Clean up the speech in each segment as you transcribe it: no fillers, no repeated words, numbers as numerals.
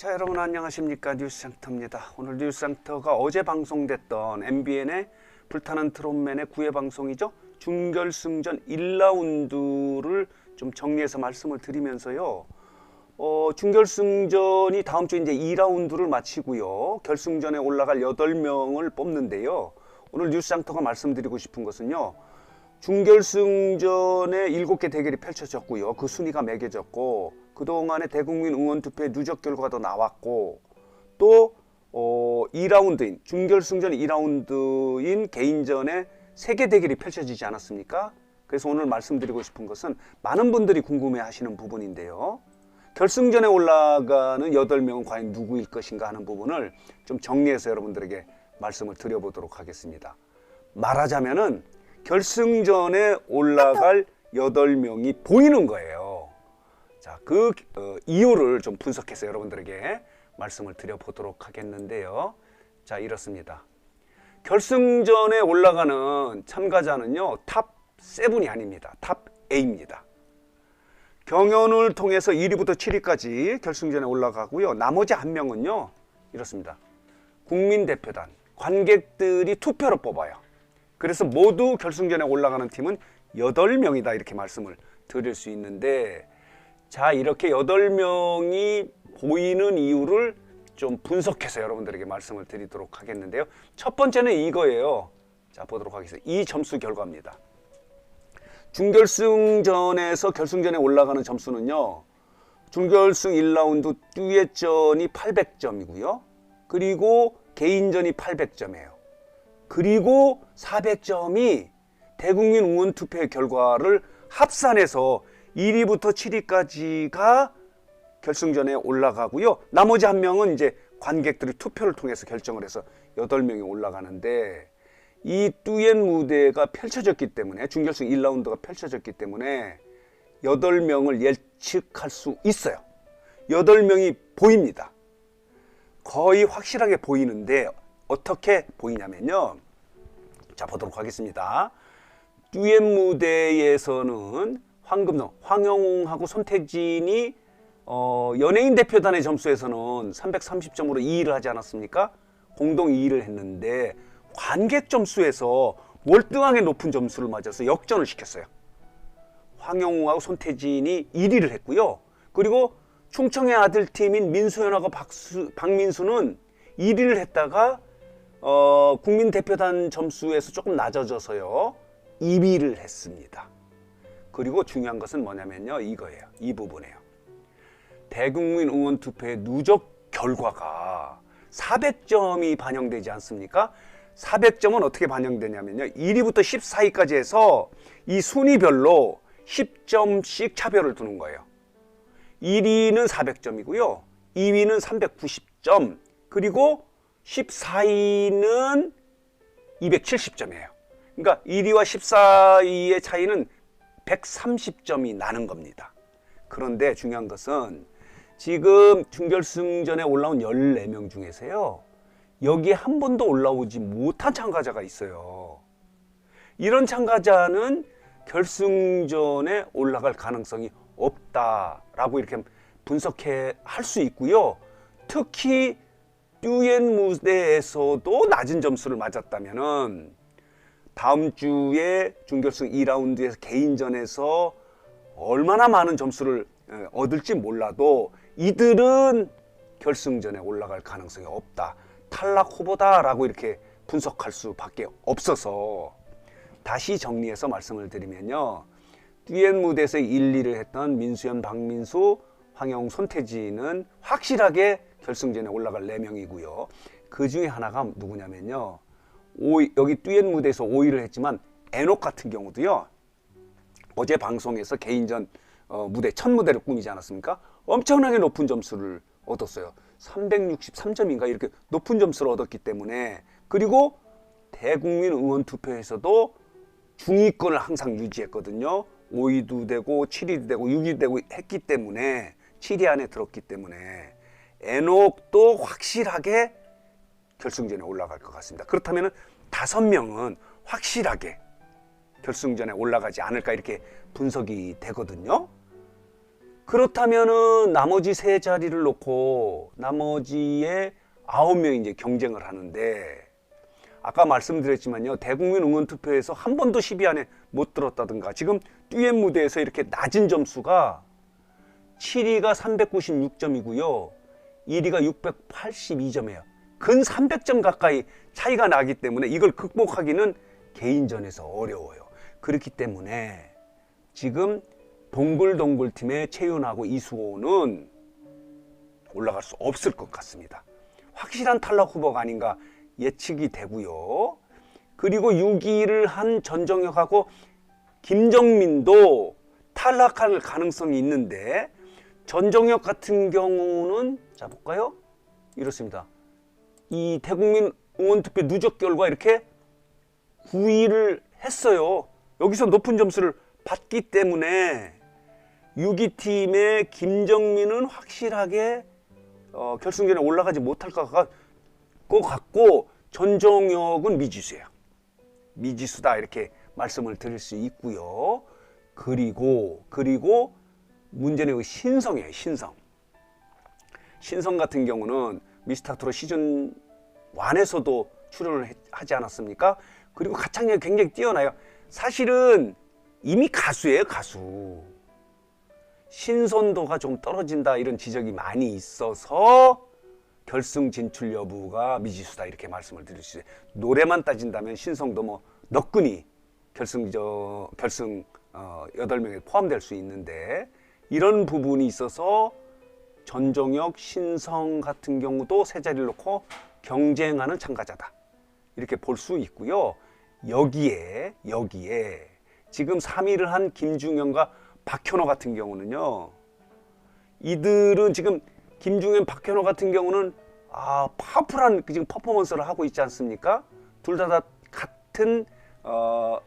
자, 여러분 안녕하십니까? 뉴스상터입니다. 오늘 뉴스상터가 어제 방송됐던 MBN의 불타는 트롯맨의 9회 방송이죠. 준결승전 1라운드를 좀 정리해서 말씀을 드리면서요. 준결승전이 다음 주 이제 2라운드를 마치고요. 결승전에 올라갈 8명을 뽑는데요. 오늘 뉴스상터가 말씀드리고 싶은 것은요. 준결승전에 7개 대결이 펼쳐졌고요. 그 순위가 매겨졌고 그동안의 대국민 응원투표의 누적 결과도 나왔고 또 2라운드인 준결승전 2라운드인 개인전에 3개 대결이 펼쳐지지 않았습니까? 그래서 오늘 말씀드리고 싶은 것은 많은 분들이 궁금해하시는 부분인데요. 결승전에 올라가는 8명은 과연 누구일 것인가 하는 부분을 좀 정리해서 여러분들에게 말씀을 드려보도록 하겠습니다. 말하자면은 결승전에 올라갈 8명이 보이는 거예요. 자, 그 이유를 좀 분석해서 여러분들에게 말씀을 드려보도록 하겠는데요. 자, 이렇습니다. 결승전에 올라가는 참가자는요, 탑 7이 아닙니다. 탑 A입니다. 경연을 통해서 1위부터 7위까지 결승전에 올라가고요. 나머지 한 명은요, 이렇습니다. 국민대표단, 관객들이 투표로 뽑아요. 그래서 모두 결승전에 올라가는 팀은 8명이다 이렇게 말씀을 드릴 수 있는데, 자, 이렇게 8명이 보이는 이유를 좀 분석해서 여러분들에게 말씀을 드리도록 하겠는데요. 첫 번째는 이거예요. 자, 보도록 하겠습니다. 이 점수 결과입니다. 준결승전에서 결승전에 올라가는 점수는요. 준결승 1라운드 듀엣전이 800점이고요. 그리고 개인전이 800점이에요. 그리고 400점이 대국민 응원투표의 결과를 합산해서 1위부터 7위까지가 결승전에 올라가고요. 나머지 한 명은 이제 관객들이 투표를 통해서 결정을 해서 8명이 올라가는데, 이 듀엣 무대가 펼쳐졌기 때문에, 준결승 1라운드가 펼쳐졌기 때문에 8명을 예측할 수 있어요. 8명이 보입니다. 거의 확실하게 보이는데 어떻게 보이냐면요. 자, 보도록 하겠습니다. 듀엣 무대에서는 황금동, 황영웅하고 손태진이 연예인 대표단의 점수에서는 330점으로 2위를 하지 않았습니까? 공동 2위를 했는데 관객 점수에서 월등하게 높은 점수를 맞아서 역전을 시켰어요. 황영웅하고 손태진이 1위를 했고요. 그리고 충청의 아들팀인 민소연하고 박민수는 1위를 했다가 국민 대표단 점수에서 조금 낮아져서요 2위를 했습니다. 그리고 중요한 것은 뭐냐면요, 이거예요. 이 부분이에요. 대국민 응원 투표의 누적 결과가 400점이 반영되지 않습니까? 400점은 어떻게 반영되냐면요, 1위부터 14위까지 해서 이 순위별로 10점씩 차별을 두는 거예요. 1위는 400점이고요 2위는 390점, 그리고 14위는 270점이에요. 그러니까 1위와 14위의 차이는 130점이 나는 겁니다. 그런데 중요한 것은 지금 준결승전에 올라온 14명 중에서요, 여기에 한 번도 올라오지 못한 참가자가 있어요. 이런 참가자는 결승전에 올라갈 가능성이 없다라고 이렇게 분석해 할 수 있고요. 특히 듀엣 무대에서도 낮은 점수를 맞았다면은 다음 주에 준결승 2라운드에서 개인전에서 얼마나 많은 점수를 얻을지 몰라도 이들은 결승전에 올라갈 가능성이 없다, 탈락 후보다라고 이렇게 분석할 수밖에 없어서, 다시 정리해서 말씀을 드리면요, 듀엣 무대에서 1, 2를 했던 민수연, 박민수, 황영웅, 손태진은 확실하게 결승전에 올라갈 4명이고요. 그 중에 하나가 누구냐면요, 여기 듀엣 무대에서 5위를 했지만 에녹 같은 경우도요, 어제 방송에서 개인전 무대 첫 무대를 꾸미지 않았습니까? 엄청나게 높은 점수를 얻었어요. 363점인가 이렇게 높은 점수를 얻었기 때문에, 그리고 대국민 응원 투표에서도 중위권을 항상 유지했거든요. 5위도 되고 7위도 되고 6위도 되고 했기 때문에, 7위 안에 들었기 때문에 에녹도 확실하게 결승전에 올라갈 것 같습니다. 그렇다면 5명은 확실하게 결승전에 올라가지 않을까 이렇게 분석이 되거든요. 그렇다면은 나머지 세 자리를 놓고 나머지의 9명이 이제 경쟁을 하는데, 아까 말씀드렸지만요, 대국민 응원 투표에서 한 번도 10위 안에 못 들었다든가, 지금 듀엣 무대에서 이렇게 낮은 점수가 7위가 396점이고요 1위가 682점이에요. 근 300점 가까이 차이가 나기 때문에 이걸 극복하기는 개인전에서 어려워요. 그렇기 때문에 지금 동글동글 팀의 채윤하고 이수호는 올라갈 수 없을 것 같습니다. 확실한 탈락 후보가 아닌가 예측이 되고요. 그리고 6위를 한 전정혁하고 김정민도 탈락할 가능성이 있는데, 전정혁 같은 경우는 자 볼까요? 이렇습니다. 이 대국민 응원투표 누적 결과 이렇게 9위를 했어요. 여기서 높은 점수를 받기 때문에 6위 팀의 김정민은 확실하게 결승전에 올라가지 못할 것 같고, 전정혁은 미지수예요. 미지수다 이렇게 말씀을 드릴 수 있고요. 그리고 문제는 신성이에요. 신성 같은 경우는 미스터트롯 시즌 1에서도 출연을 하지 않았습니까? 그리고 가창력이 굉장히 뛰어나요. 사실은 이미 가수예요, 가수. 신선도가 좀 떨어진다 이런 지적이 많이 있어서 결승 진출 여부가 미지수다 이렇게 말씀을 드릴 수 있어요. 노래만 따진다면 신성도 뭐 너끈히 결승 8명에 포함될 수 있는데, 이런 부분이 있어서 전정혁, 신성 같은 경우도 세 자리를 놓고 경쟁하는 참가자다 이렇게 볼 수 있고요. 여기에 지금 3위를 한 김중현과 박현호 같은 경우는요, 이들은 지금 김중현, 박현호 같은 경우는 파워풀한 지금 퍼포먼스를 하고 있지 않습니까? 둘 다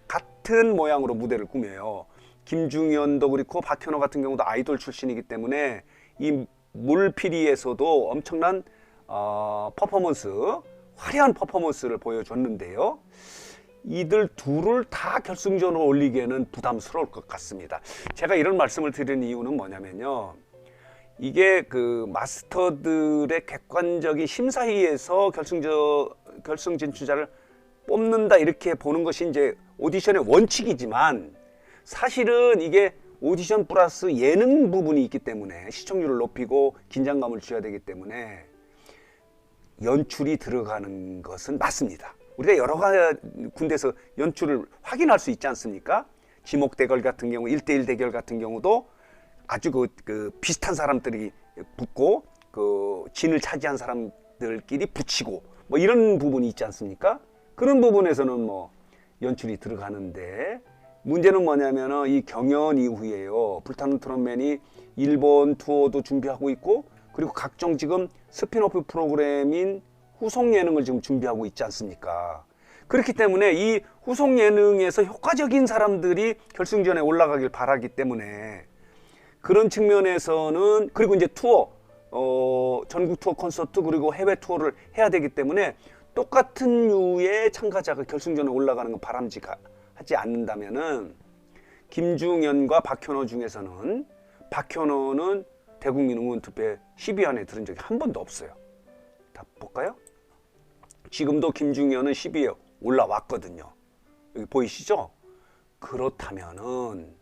같은 모양으로 무대를 꾸며요. 김중현도 그렇고 박현호 같은 경우도 아이돌 출신이기 때문에 이 물피리에서도 엄청난 화려한 퍼포먼스를 보여줬는데요. 이들 둘을 다 결승전으로 올리기에는 부담스러울 것 같습니다. 제가 이런 말씀을 드리는 이유는 뭐냐면요, 이게 그 마스터들의 객관적인 심사위에서 결승 진출자를 뽑는다 이렇게 보는 것이 이제 오디션의 원칙이지만, 사실은 이게 오디션 플러스 예능 부분이 있기 때문에 시청률을 높이고 긴장감을 줘야 되기 때문에 연출이 들어가는 것은 맞습니다. 우리가 여러 군데서 연출을 확인할 수 있지 않습니까? 지목 대결 같은 경우, 1대1 대결 같은 경우도 아주 그 비슷한 사람들이 붙고 그 진을 차지한 사람들끼리 붙이고 뭐 이런 부분이 있지 않습니까? 그런 부분에서는 뭐 연출이 들어가는데, 문제는 뭐냐면 이 경연 이후에요, 불타는 트롯맨이 일본 투어도 준비하고 있고, 그리고 각종 지금 스핀오프 프로그램인 후속 예능을 지금 준비하고 있지 않습니까? 그렇기 때문에 이 후속 예능에서 효과적인 사람들이 결승전에 올라가길 바라기 때문에, 그런 측면에서는, 그리고 이제 투어, 전국 투어 콘서트 그리고 해외 투어를 해야 되기 때문에 똑같은 류의 참가자가 결승전에 올라가는 건 바람직하지 않는다면은, 김중현과 박현호 중에서는 박현호는 대국민 응원투표에 10위 안에 들은 적이 한 번도 없어요. 다 볼까요? 지금도 김중현은 10위에 올라왔거든요. 여기 보이시죠? 그렇다면은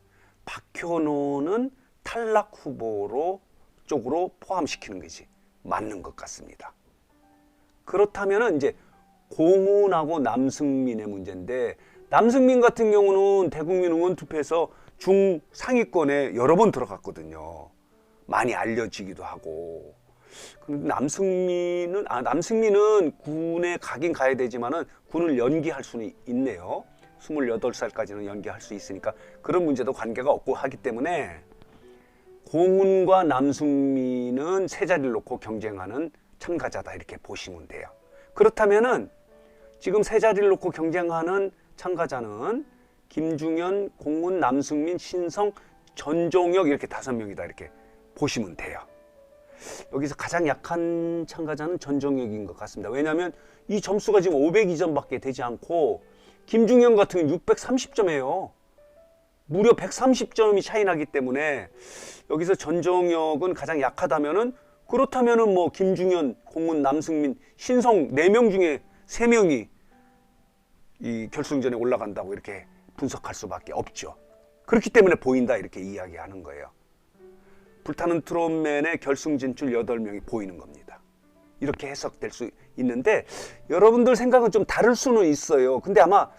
박현호는 탈락 후보로 쪽으로 포함시키는 것이 맞는 것 같습니다. 그렇다면은 이제 공훈하고 남승민의 문제인데, 남승민 같은 경우는 대국민 응원투표에서 중상위권에 여러 번 들어갔거든요. 많이 알려지기도 하고. 그런데 남승민은 군에 가긴 가야 되지만은 군을 연기할 수는 있네요. 28살까지는 연기할 수 있으니까 그런 문제도 관계가 없고 하기 때문에, 공훈과 남승민은 세 자리를 놓고 경쟁하는 참가자다 이렇게 보시면 돼요. 그렇다면은 지금 세 자리를 놓고 경쟁하는 참가자는 김중현, 공훈, 남승민, 신성, 전종혁 이렇게 5명이다 이렇게 보시면 돼요. 여기서 가장 약한 참가자는 전종혁인 것 같습니다. 왜냐하면 이 점수가 지금 502점밖에 되지 않고, 김중현 같은 경우는 630점이에요. 무려 130점이 차이 나기 때문에 여기서 전정혁은 가장 약하다면은 그렇다면은 뭐 김중현, 공훈, 남승민, 신성 4명 중에 3명이 이 결승전에 올라간다고 이렇게 분석할 수밖에 없죠. 그렇기 때문에 보인다 이렇게 이야기하는 거예요. 불타는 트롯맨의 결승 진출 8명이 보이는 겁니다. 이렇게 해석될 수 있는데 여러분들 생각은 좀 다를 수는 있어요. 근데 아마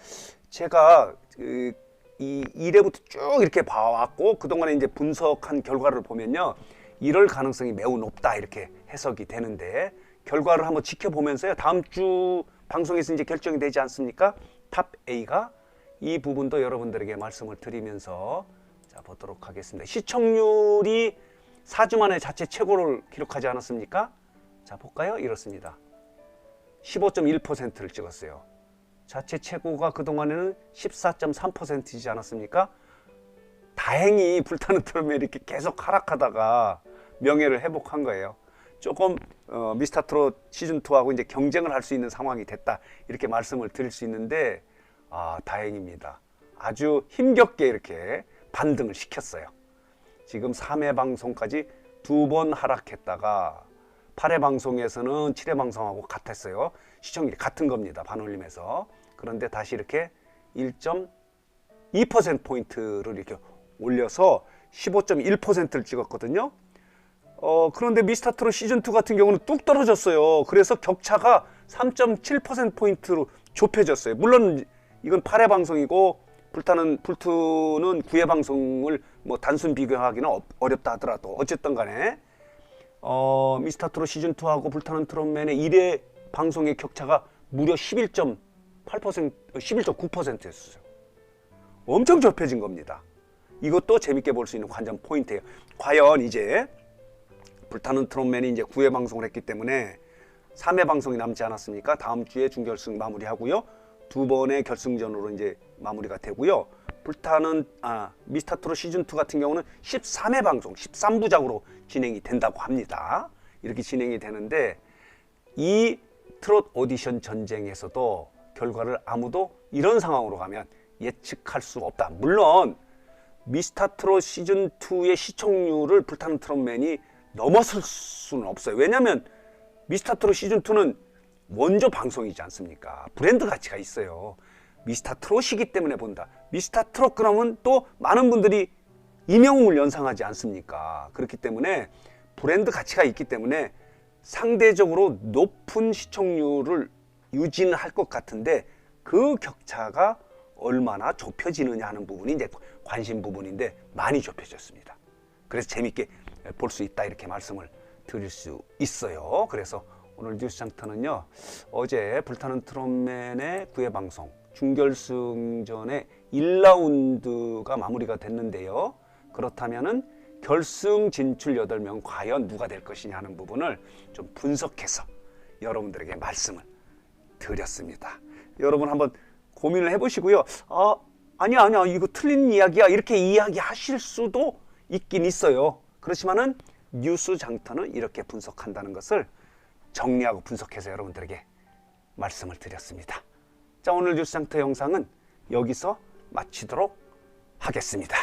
제가 이 1회부터 쭉 이렇게 봐왔고 그동안에 이제 분석한 결과를 보면요. 이럴 가능성이 매우 높다 이렇게 해석이 되는데 결과를 한번 지켜보면서요. 다음 주 방송에서 이제 결정이 되지 않습니까? 탑 A가 이 부분도 여러분들에게 말씀을 드리면서 자 보도록 하겠습니다. 시청률이 4주 만에 자체 최고를 기록하지 않았습니까? 자 볼까요? 이렇습니다. 15.1%를 찍었어요. 자체 최고가 그동안에는 14.3%이지 않았습니까? 다행히 불타는 트롯맨이 이렇게 계속 하락하다가 명예를 회복한 거예요. 조금 미스터트롯 시즌2하고 이제 경쟁을 할 수 있는 상황이 됐다 이렇게 말씀을 드릴 수 있는데 다행입니다. 아주 힘겹게 이렇게 반등을 시켰어요. 지금 3회 방송까지 2번 하락했다가 8회 방송에서는 7회 방송하고 같았어요. 시청률이 같은 겁니다. 반올림에서. 그런데 다시 이렇게 1.2%포인트를 이렇게 올려서 15.1%를 찍었거든요. 그런데 미스터트롯 시즌2 같은 경우는 뚝 떨어졌어요. 그래서 격차가 3.7%포인트로 좁혀졌어요. 물론 이건 8회 방송이고 불투는 9회 방송을 뭐 단순 비교하기는 어렵다 하더라도 어쨌든 간에 미스터트롯 시즌2하고 불타는 트롯맨의 1회 방송의 격차가 무려 11.9%였어요. 엄청 좁혀진 겁니다. 이것도 재밌게 볼 수 있는 관전 포인트예요. 과연 이제 불타는 트롯맨이 이제 9회 방송을 했기 때문에 3회 방송이 남지 않았습니까? 다음 주에 준결승 마무리하고요. 2번의 결승전으로 이제 마무리가 되고요. 미스터트롯 시즌2 같은 경우는 13회 방송, 13부작으로 진행이 된다고 합니다. 이렇게 진행이 되는데 이 트롯 오디션 전쟁에서도 결과를 아무도 이런 상황으로 가면 예측할 수 없다. 물론 미스터트롯 시즌2의 시청률을 불타는 트롯맨이 넘어설 수는 없어요. 왜냐하면 미스터트롯 시즌2는 원조 방송이지 않습니까? 브랜드 가치가 있어요. 미스터트롯이기 때문에 본다. 미스터트롯 그러면 또 많은 분들이 임영웅을 연상하지 않습니까? 그렇기 때문에 브랜드 가치가 있기 때문에 상대적으로 높은 시청률을 유지는 할 것 같은데 그 격차가 얼마나 좁혀지느냐 하는 부분이 이제 관심 부분인데 많이 좁혀졌습니다. 그래서 재밌게 볼 수 있다 이렇게 말씀을 드릴 수 있어요. 그래서 오늘 뉴스장터는요. 어제 불타는 트롯맨의 9회 방송 준결승전의 1라운드가 마무리가 됐는데요. 그렇다면은 결승 진출 8명 과연 누가 될 것이냐 하는 부분을 좀 분석해서 여러분들에게 말씀을 드렸습니다. 여러분 한번 고민을 해보시고요. 아니야 이거 틀린 이야기야 이렇게 이야기하실 수도 있긴 있어요. 그렇지만은 뉴스 장터는 이렇게 분석한다는 것을 정리하고 분석해서 여러분들에게 말씀을 드렸습니다. 자, 오늘 뉴스 장터 영상은 여기서 마치도록 하겠습니다.